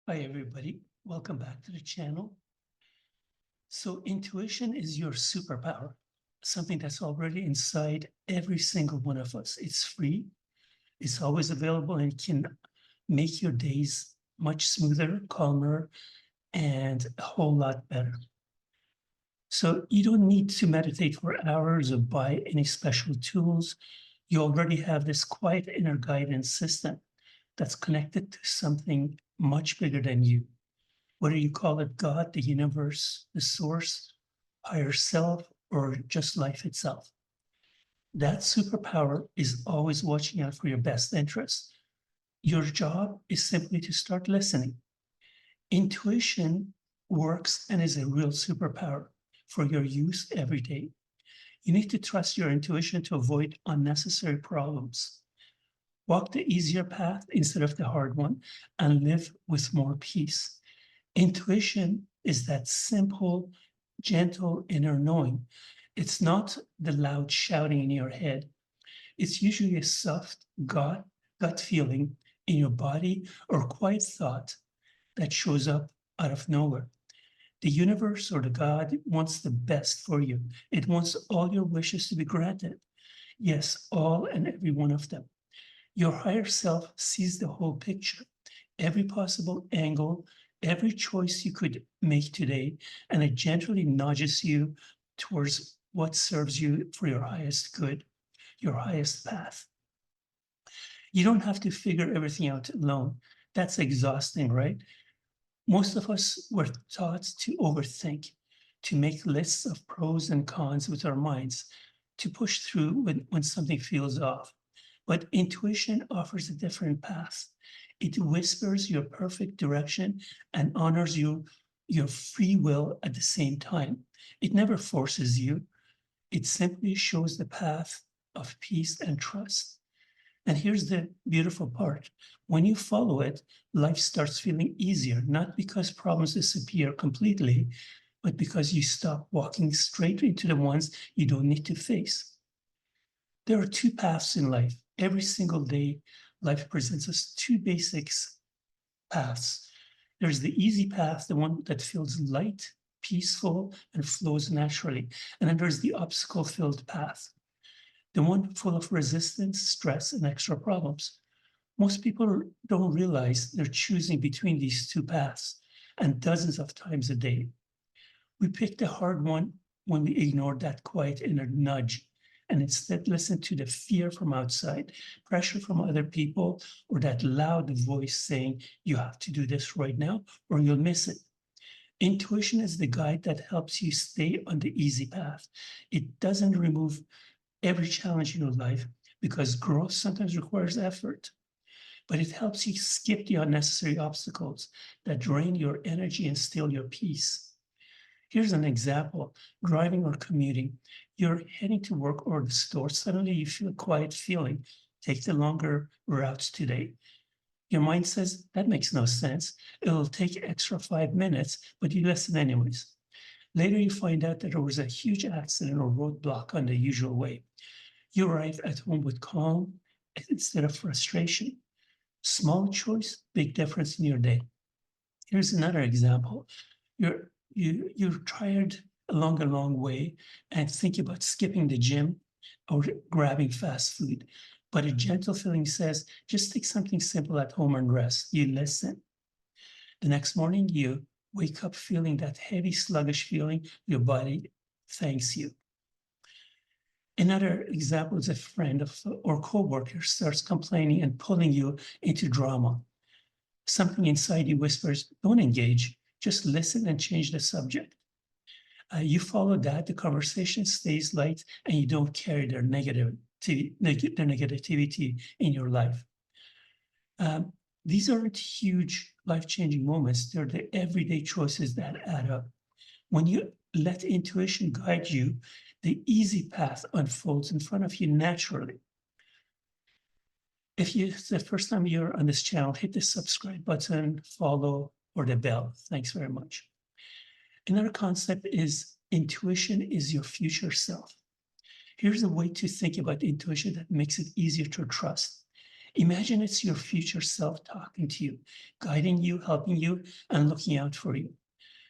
Hi, everybody. Welcome back to the channel. So intuition is your superpower, something that's already inside every single one of us. It's free, it's always available, and can make your days much smoother, calmer, and a whole lot better. So you don't need to meditate for hours or buy any special tools. You already have this quiet inner guidance system that's connected to something much bigger than you. Whether you call it God, the universe, the source, higher self, or just life itself. That superpower is always watching out for your best interests. Your job is simply to start listening. Intuition works and is a real superpower for your use every day. You need to trust your intuition to avoid unnecessary problems. Walk the easier path instead of the hard one and live with more peace. Intuition is that simple, gentle inner knowing. It's not the loud shouting in your head. It's usually a soft gut feeling in your body or quiet thought that shows up out of nowhere. The universe or the God wants the best for you. It wants all your wishes to be granted. Yes, all and every one of them. Your higher self sees the whole picture, every possible angle, every choice you could make today, and it gently nudges you towards what serves you for your highest good, your highest path. You don't have to figure everything out alone. That's exhausting, right? Most of us were taught to overthink, to make lists of pros and cons with our minds, to push through when something feels off. But intuition offers a different path. It whispers your perfect direction and honors your free will at the same time. It never forces you. It simply shows the path of peace and trust. And here's the beautiful part. When you follow it, life starts feeling easier, not because problems disappear completely, but because you stop walking straight into the ones you don't need to face. There are two paths in life. Every single day, life presents us two basics paths. There's the easy path, the one that feels light, peaceful, and flows naturally. And then there's the obstacle-filled path, the one full of resistance, stress, and extra problems. Most people don't realize they're choosing between these two paths, and dozens of times a day. We pick the hard one when we ignore that quiet inner nudge and instead listen to the fear from outside, pressure from other people, or that loud voice saying, you have to do this right now or you'll miss it. Intuition is the guide that helps you stay on the easy path. It doesn't remove every challenge in your life because growth sometimes requires effort, but it helps you skip the unnecessary obstacles that drain your energy and steal your peace. Here's an example. Driving or commuting, you're heading to work or the store, suddenly you feel a quiet feeling. Take the longer routes today. Your mind says, that makes no sense. It'll take extra 5 minutes, but you listen anyways. Later, you find out that there was a huge accident or roadblock on the usual way. You arrive at home with calm instead of frustration. Small choice, big difference in your day. Here's another example. You're tired along a long way and think about skipping the gym or grabbing fast food. But a gentle feeling says, just take something simple at home and rest. You listen. The next morning, you wake up feeling that heavy, sluggish feeling. Your body thanks you. Another example is a friend or coworker starts complaining and pulling you into drama. Something inside you whispers, don't engage, just listen and change the subject. You follow that, the conversation stays light, and you don't carry their negativity in your life. These aren't huge life-changing moments. They're the everyday choices that add up. When you let intuition guide you, the easy path unfolds in front of you naturally. If it's the first time you're on this channel, hit the subscribe button, follow, or the bell. Thanks very much. Another concept is intuition is your future self. Here's a way to think about intuition that makes it easier to trust. Imagine it's your future self talking to you, guiding you, helping you, and looking out for you.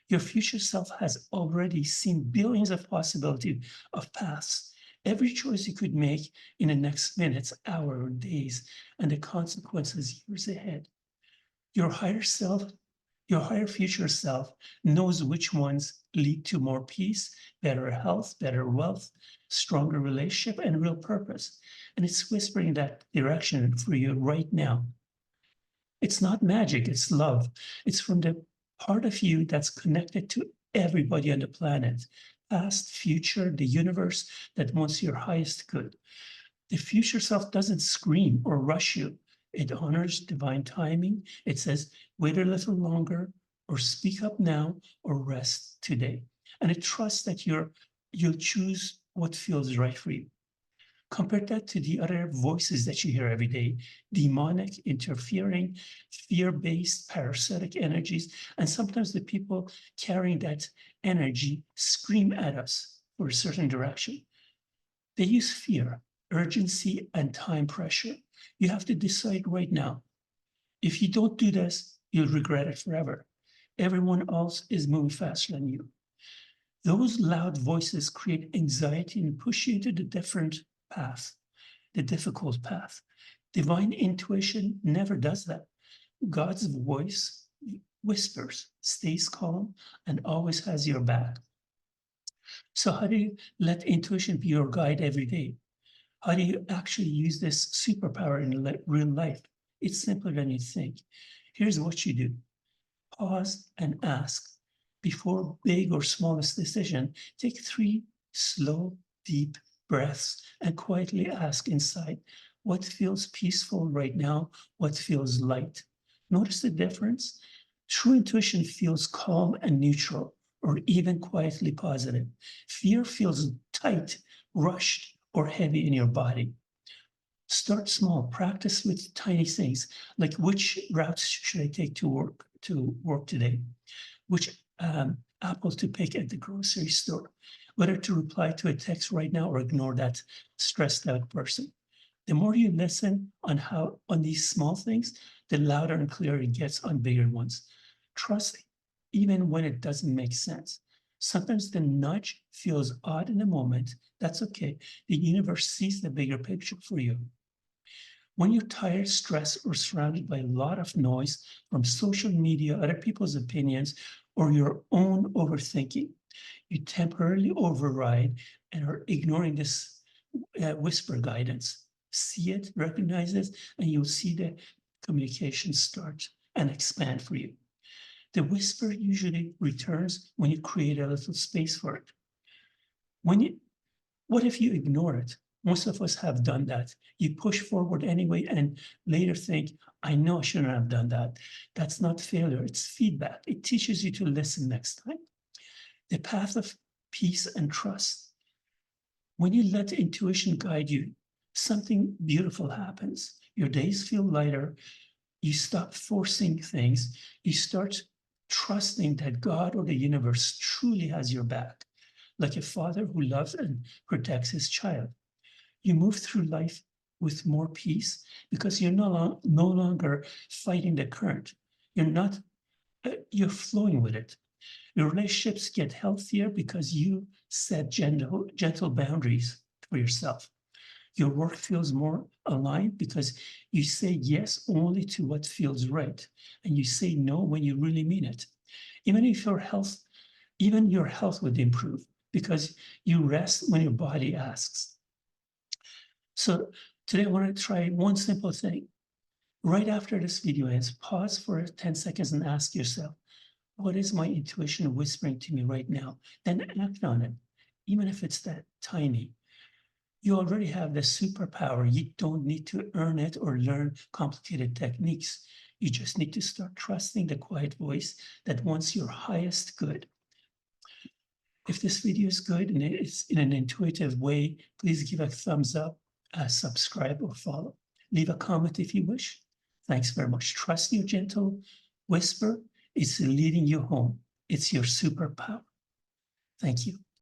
Your future self has already seen billions of possibilities of paths, every choice you could make in the next minutes, hour, or days, and the consequences years ahead. Your higher self, your higher future self knows which ones lead to more peace, better health, better wealth, stronger relationship, and real purpose. And it's whispering that direction for you right now. It's not magic, it's love. It's from the part of you that's connected to everybody on the planet, past, future, the universe that wants your highest good. The future self doesn't scream or rush you. It honors divine timing. It says, wait a little longer, or speak up now, or rest today. And it trusts that you'll choose what feels right for you. Compare that to the other voices that you hear every day, demonic, interfering, fear-based, parasitic energies. And sometimes the people carrying that energy scream at us for a certain direction. They use fear, urgency, and time pressure. You have to decide right now. If you don't do this, you'll regret it forever. Everyone else is moving faster than you. Those loud voices create anxiety and push you into the different path, the difficult path. Divine intuition never does that. God's voice whispers, stays calm, and always has your back. So how do you let intuition be your guide every day? How do you actually use this superpower in real life? It's simpler than you think. Here's what you do. Pause and ask. Before big or smallest decision, take 3 slow, deep breaths and quietly ask inside, what feels peaceful right now? What feels light? Notice the difference? True intuition feels calm and neutral, or even quietly positive. Fear feels tight, rushed, or heavy in your body. Start small, practice with tiny things, like which routes should I take to work today? Which apple to pick at the grocery store? Whether to reply to a text right now or ignore that stressed out person. The more you listen on these small things, the louder and clearer it gets on bigger ones. Trust even when it doesn't make sense. Sometimes the nudge feels odd in the moment. That's okay. The universe sees the bigger picture for you. When you're tired, stressed, or surrounded by a lot of noise from social media, other people's opinions, or your own overthinking, you temporarily override and are ignoring this whisper guidance. See it, recognize it, and you'll see the communication start and expand for you. The whisper usually returns when you create a little space for it. What if you ignore it? Most of us have done that. You push forward anyway and later think, I know I shouldn't have done that. That's not failure, it's feedback. It teaches you to listen next time. The path of peace and trust. When you let intuition guide you, something beautiful happens. Your days feel lighter. You stop forcing things. You start trusting that God or the universe truly has your back, like a father who loves and protects his child. You move through life with more peace because you're no longer fighting the current. You're flowing with it. Your relationships get healthier because you set gentle boundaries for yourself. Your work feels more aligned because you say yes only to what feels right, and you say no when you really mean it. Even your health would improve because you rest when your body asks. So today I want to try one simple thing. Right after this video ends, pause for 10 seconds and ask yourself, what is my intuition whispering to me right now? Then act on it, even if it's that tiny. You already have the superpower. You don't need to earn it or learn complicated techniques. You just need to start trusting the quiet voice that wants your highest good. If this video is good and it's in an intuitive way, please give a thumbs up, subscribe, or follow. Leave a comment if you wish. Thanks very much. Trust your gentle whisper. It's leading you home. It's your superpower. Thank you.